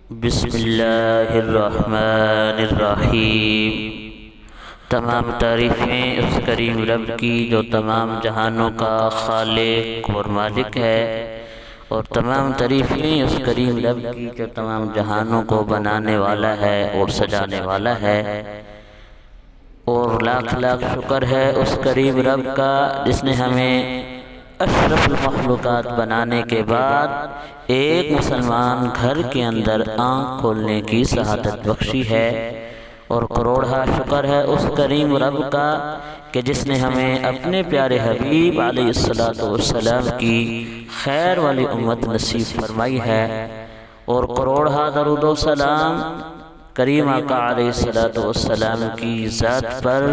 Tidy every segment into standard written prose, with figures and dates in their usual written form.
بسم اللہ الرحمن الرحیم۔ تمام تعریفیں اس کریم رب کی جو تمام جہانوں کا خالق اور مالک ہے، اور تمام تعریفیں اس کریم رب کی جو تمام جہانوں کو بنانے والا ہے اور سجانے والا ہے، اور لاکھ لاکھ شکر ہے اس کریم رب کا جس نے ہمیں اشرف المخلوقات بنانے کے بعد ایک مسلمان گھر کے اندر آنکھ کھولنے کی سعادت بخشی ہے، اور کروڑہ شکر ہے اس کریم رب کا کہ جس نے ہمیں اپنے پیارے حبیب علیہ السلام کی خیر والی امت نصیب فرمائی ہے، اور کروڑہ درود و سلام کریم آقا علیہ السلام کی ذات پر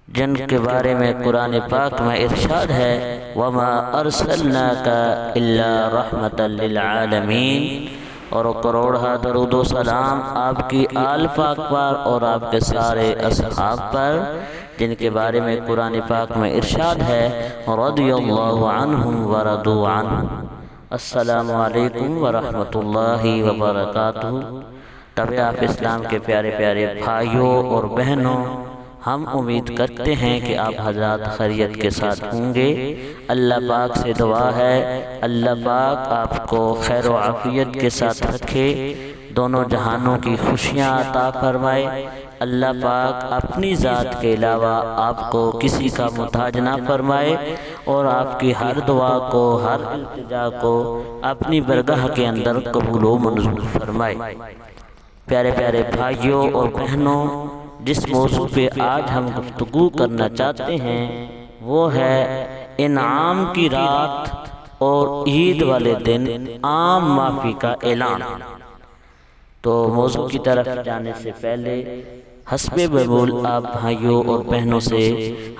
جن کے بارے میں قرآن پاک میں ارشاد ہے وَمَا أَرْسَلْنَاكَ إِلَّا رَحْمَةً لِلْعَالَمِينَ، اور کروڑہ درود و سلام آپ کی آل پاک پر اور آپ کے سارے اصحاب پر جن کے بارے میں قرآن پاک میں ارشاد ہے رضی اللہ عنہم ورضوا عنہ۔ السلام علیکم ورحمۃ اللہ وبرکاتہ۔ طبع آپ اسلام کے پیارے پیارے بھائیوں اور بہنوں، ہم امید کرتے ہیں کہ آپ حضرات خیریت کے ساتھ ہوں گے۔ اللہ پاک سے دعا ہے اللہ پاک آپ کو خیر و عافیت کے ساتھ رکھے، دونوں جہانوں کی خوشیاں عطا فرمائے۔ اللہ پاک اپنی ذات کے علاوہ آپ کو کسی کا محتاج نہ فرمائے، اور آپ کی ہر دعا کو، ہر التجا کو اپنی برگاہ کے اندر قبول و منظور فرمائے۔ پیارے پیارے بھائیوں اور بہنوں، جس موضوع پہ آج ہم گفتگو کرنا چاہتے ہیں وہ ہے انعام کی رات اور عید والے دن عام معافی کا اعلان۔ تو موضوع کی طرف جانے سے پہلے حسب معمول آپ بھائیوں اور بہنوں سے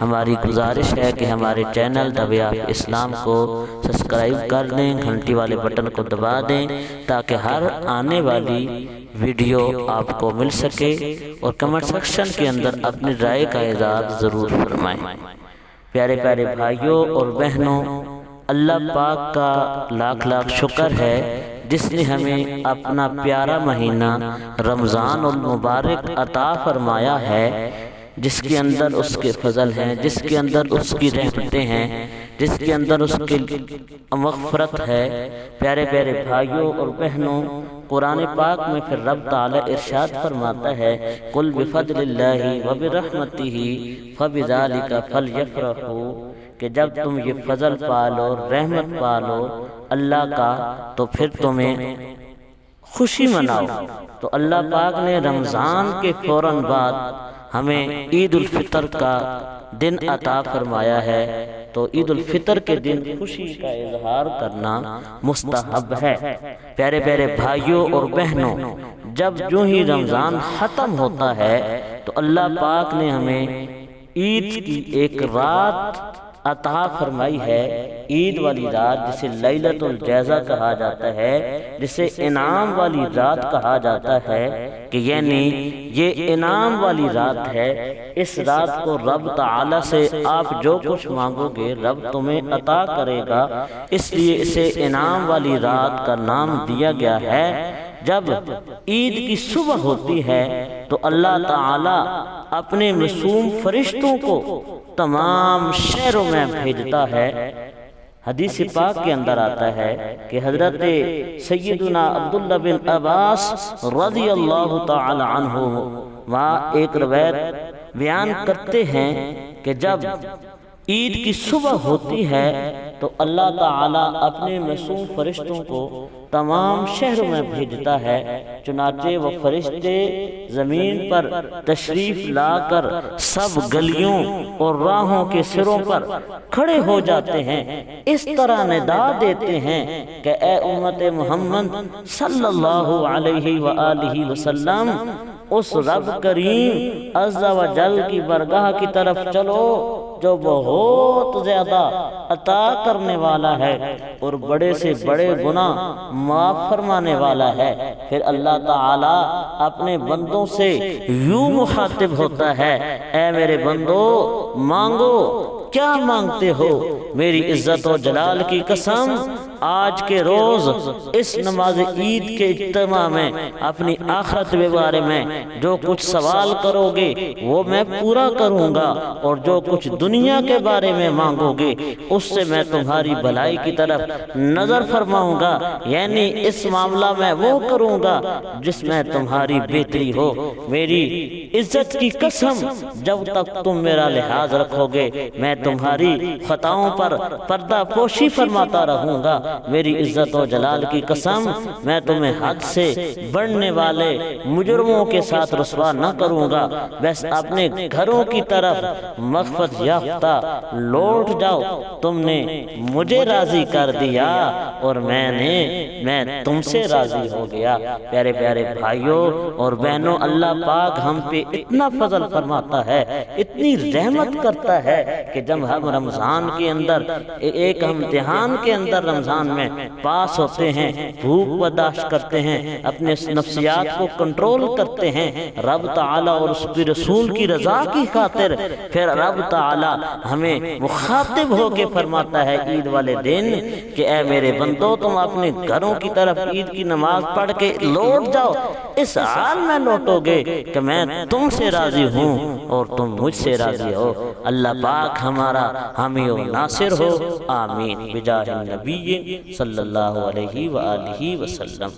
ہماری گزارش ہے کہ ہمارے چینل طبع اسلام کو سبسکرائب کر دیں، گھنٹی والے بٹن کو دبا دیں تاکہ ہر آنے والی ویڈیو آپ کو مل سکے، اور کمنٹ سیکشن کے اندر اپنی رائے کا اظہار ضرور فرمائیں۔ پیارے پیارے بھائیوں اور بہنوں، اللہ پاک کا لاکھ لاکھ شکر ہے جس نے ہمیں اپنا پیارا مہینہ رمضان المبارک عطا فرمایا ہے، جس کے اندر اس کے فضل ہیں، جس کے اندر اس کی رحمتیں ہیں، جس کے اندر اس کی مغفرت ہے۔ پیارے پیارے بھائیوں اور بہنوں، قرآن پاک میں پھر رب تعالی ارشاد فرماتا ہے قُلْ بِفَضْلِ اللَّهِ وَبِرَحْمَتِهِ فَبِذَلِكَ فَلْيَفْرَحُوا، کہ جب تم یہ فضل پالو، رحمت پالو اللہ کا، تو پھر تمہیں خوشی مناؤ۔ تو اللہ پاک نے رمضان کے فوراً بعد ہمیں عید الفطر کا دن عطا فرمایا ہے، تو عید الفطر کے دن خوشی کا اظہار کرنا مستحب ہے۔ پیارے پیارے بھائیوں اور بہنوں، جب جو ہی رمضان ختم ہوتا ہے تو اللہ پاک نے ہمیں عید کی ایک رات عطا فرمائی ہے، عید والی رات جسے لیلۃ الجائزہ کہا جاتا ہے، جسے انعام والی رات کہا جاتا ہے، کہ یعنی یہ انعام والی رات ہے۔ اس رات کو رب تعالی سے آپ جو کچھ مانگو گے رب تمہیں عطا کرے گا، اس لیے اسے انعام والی رات کا نام دیا گیا ہے۔ جب عید کی صبح ہوتی ہے تو اللہ تعالی اپنے معصوم فرشتوں کو تمام شہروں میں بھیجتا ہے۔ حدیث پاک کے اندر آتا ہے کہ حضرت سیدنا عبداللہ بن عباس رضی اللہ تعالی عنہ وہاں ایک روایت بیان کرتے ہیں کہ جب عید کی صبح ہوتی ہے تو اللہ تعالیٰ اپنے معصوم فرشتوں کو تمام شہروں میں بھیجتا ہے، چنانچہ وہ فرشتے زمین پر تشریف لا کر سب گلیوں اور راہوں کے سروں پر کھڑے ہو جاتے ہیں، اس طرح ندا دیتے ہیں کہ اے امت محمد صلی اللہ علیہ وآلہ وسلم، اس رب کریم عز و جل کی برگاہ کی طرف چلو جو بہت زیادہ عطا کرنے والا ہے اور بڑے سے بڑے گناہ معاف فرمانے والا ہے۔ پھر اللہ تعالی اپنے بندوں سے یوں مخاطب ہوتا ہے، اے میرے بندو مانگو، کیا مانگتے ہو؟ میری عزت و جلال کی قسم آج کے روز اس نماز عید کے اجتماع میں اپنی آخرت کے بارے میں جو کچھ سوال کرو گے وہ میں پورا کروں گا، اور جو کچھ دنیا کے بارے میں مانگو گے اس سے میں تمہاری بھلائی کی طرف نظر فرماؤں گا، یعنی اس معاملہ میں وہ کروں گا جس میں تمہاری بہتری ہو۔ میری عزت کی قسم، جب تک تم میرا لحاظ رکھو گے میں تمہاری خطاؤں پر پردہ پوشی فرماتا رہوں گا۔ میری عزت و جلال کی قسم، میں تمہیں حد سے بڑھنے والے مجرموں کے ساتھ رسوا نہ کروں گا۔ بس اپنے گھروں کی طرف مغفرت یافتہ لوٹ جاؤ، تم نے مجھے راضی کر دیا اور میں تم سے راضی ہو گیا۔ پیارے پیارے بھائیوں اور بہنوں، اللہ پاک ہم پہ اتنا فضل فرماتا ہے، اتنی رحمت کرتا ہے کہ جب ہم رمضان کے اندر ایک امتحان کے اندر رمضان میں پاس ہوتے ہیں، بھوک برداشت کرتے ہیں، اپنے نفسیات کو کنٹرول کرتے ہیں رب تعالیٰ اور اس کے رسول کی رضا کی خاطر، پھر رب تعالیٰ ہمیں مخاطب ہو کے فرماتا ہے عید والے دن کہ اے میرے بندو، تم اپنے گھروں کی طرف عید کی نماز پڑھ کے لوٹ جاؤ، اس حال میں لوٹو گے کہ میں تم سے راضی ہوں اور تم مجھ سے راضی ہو۔ اللہ پاک ہمارا حامی و ناصر ہو، آمین، بجاہ النبی صلی اللہ علیہ وآلہ وسلم۔